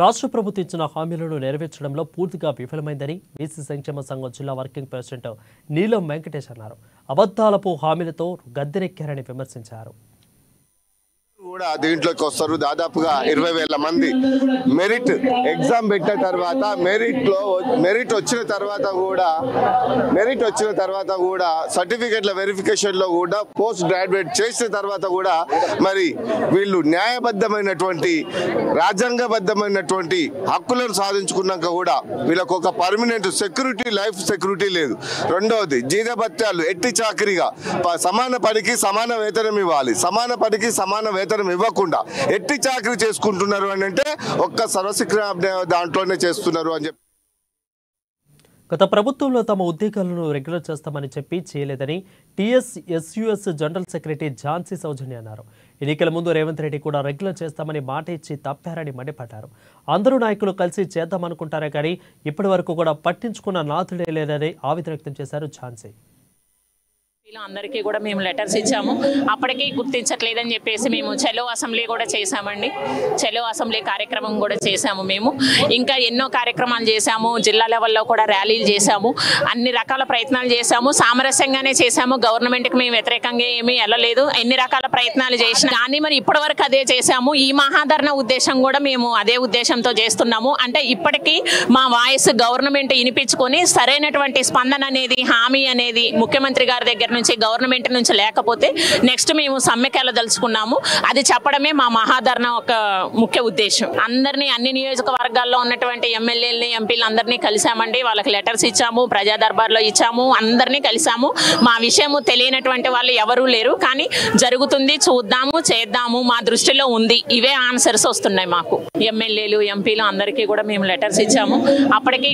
రాష్ట్ర ప్రభుత్వం ఇచ్చిన హామీలను నెరవేర్చడంలో పూర్తిగా విఫలమైందని బీసీ సంక్షేమ సంఘం జిల్లా వర్కింగ్ ప్రెసిడెంట్ నీలం వెంకటేష్ అన్నారు. అబద్ధాలపు హామీలతో గద్దెనెక్కారని విమర్శించారు. కూడా దీంట్లోకి వస్తారు. దాదాపుగా 20,000 మంది మెరిట్ ఎగ్జామ్ పెట్టిన తర్వాత మెరిట్ వచ్చిన తర్వాత కూడా సర్టిఫికెట్ల వెరిఫికేషన్లో కూడా పోస్ట్ గ్రాడ్యుయేట్ చేసిన తర్వాత కూడా మరి వీళ్ళు న్యాయబద్ధమైనటువంటి రాజ్యాంగబద్ధమైనటువంటి హక్కులను సాధించుకున్నాక కూడా వీళ్ళకు ఒక పర్మనెంట్ సెక్యూరిటీ, లైఫ్ సెక్యూరిటీ లేదు. రెండవది జీతభత్యాలు ఎట్టి చాకరీగా సమాన పనికి సమాన వేతనం ఇవ్వాలి, సమాన పనికి సమాన వేతనం ఇవ్వకుండా ఎట్టి చాకరీ చేసుకుంటున్నారు అని అంటే ఒక్క సర్వశిక్షణ దాంట్లోనే చేస్తున్నారు అని చెప్పి గత ప్రభుత్వంలో తమ ఉద్యోగాలను రెగ్యులర్ చేస్తామని చెప్పి చేయలేదని టీఎస్ఎస్యూఎస్ జనరల్ సెక్రటరీ ఝాన్సీ సౌజన్య అన్నారు. ఎన్నికల ముందు రేవంత్ రెడ్డి కూడా రెగ్యులర్ చేస్తామని మాట ఇచ్చి తప్పారని మండిపడ్డారు. అందరూ నాయకులు కలిసి చేద్దామనుకుంటారే కానీ ఇప్పటి వరకు కూడా పట్టించుకున్న నాథుడే లేదని ఆవేదన వ్యక్తం చేశారు ఝాన్సీ. అందరికీ కూడా మేము లెటర్స్ ఇచ్చాము, అప్పటికీ గుర్తించట్లేదని చెప్పేసి మేము చెలో అసెంబ్లీ కూడా చేశామండి. చెలో అసెంబ్లీ కార్యక్రమం కూడా చేశాము. మేము ఇంకా ఎన్నో కార్యక్రమాలు చేశాము, జిల్లా లెవెల్లో కూడా ర్యాలీలు చేశాము, అన్ని రకాల ప్రయత్నాలు చేశాము, సామరస్యంగానే చేశాము. గవర్నమెంట్కి మేము వ్యతిరేకంగా ఏమీ వెళ్ళలేదు. ఎన్ని రకాల ప్రయత్నాలు చేసినా కానీ మరి ఇప్పటి వరకు అదే చేశాము. ఈ మహాధరణ ఉద్దేశం కూడా మేము అదే ఉద్దేశంతో చేస్తున్నాము. అంటే ఇప్పటికీ మా వాయిస్ గవర్నమెంట్ వినిపించుకొని సరైనటువంటి స్పందన అనేది, హామీ అనేది ముఖ్యమంత్రి గారి దగ్గర నుంచి, గవర్నమెంట్ నుంచి లేకపోతే నెక్స్ట్ మేము సమ్మెకి వెళ్ళదలుచుకున్నాము. అది చెప్పడమే మా మహాధరణ ఒక ముఖ్య ఉద్దేశం. అందరినీ, అన్ని నియోజకవర్గాల్లో ఉన్నటువంటి ఎమ్మెల్యేలని, ఎంపీలు అందరినీ కలిసామండి. వాళ్ళకి లెటర్స్ ఇచ్చాము, ప్రజా దర్బార్లో ఇచ్చాము, అందరినీ కలిసాము. మా విషయము తెలియనటువంటి వాళ్ళు ఎవరూ లేరు. కానీ జరుగుతుంది, చూద్దాము, చేద్దాము, మా దృష్టిలో ఉంది, ఇవే ఆన్సర్స్ వస్తున్నాయి మాకు. ఎమ్మెల్యేలు, ఎంపీలు అందరికీ కూడా మేము లెటర్స్ ఇచ్చాము. అప్పటికి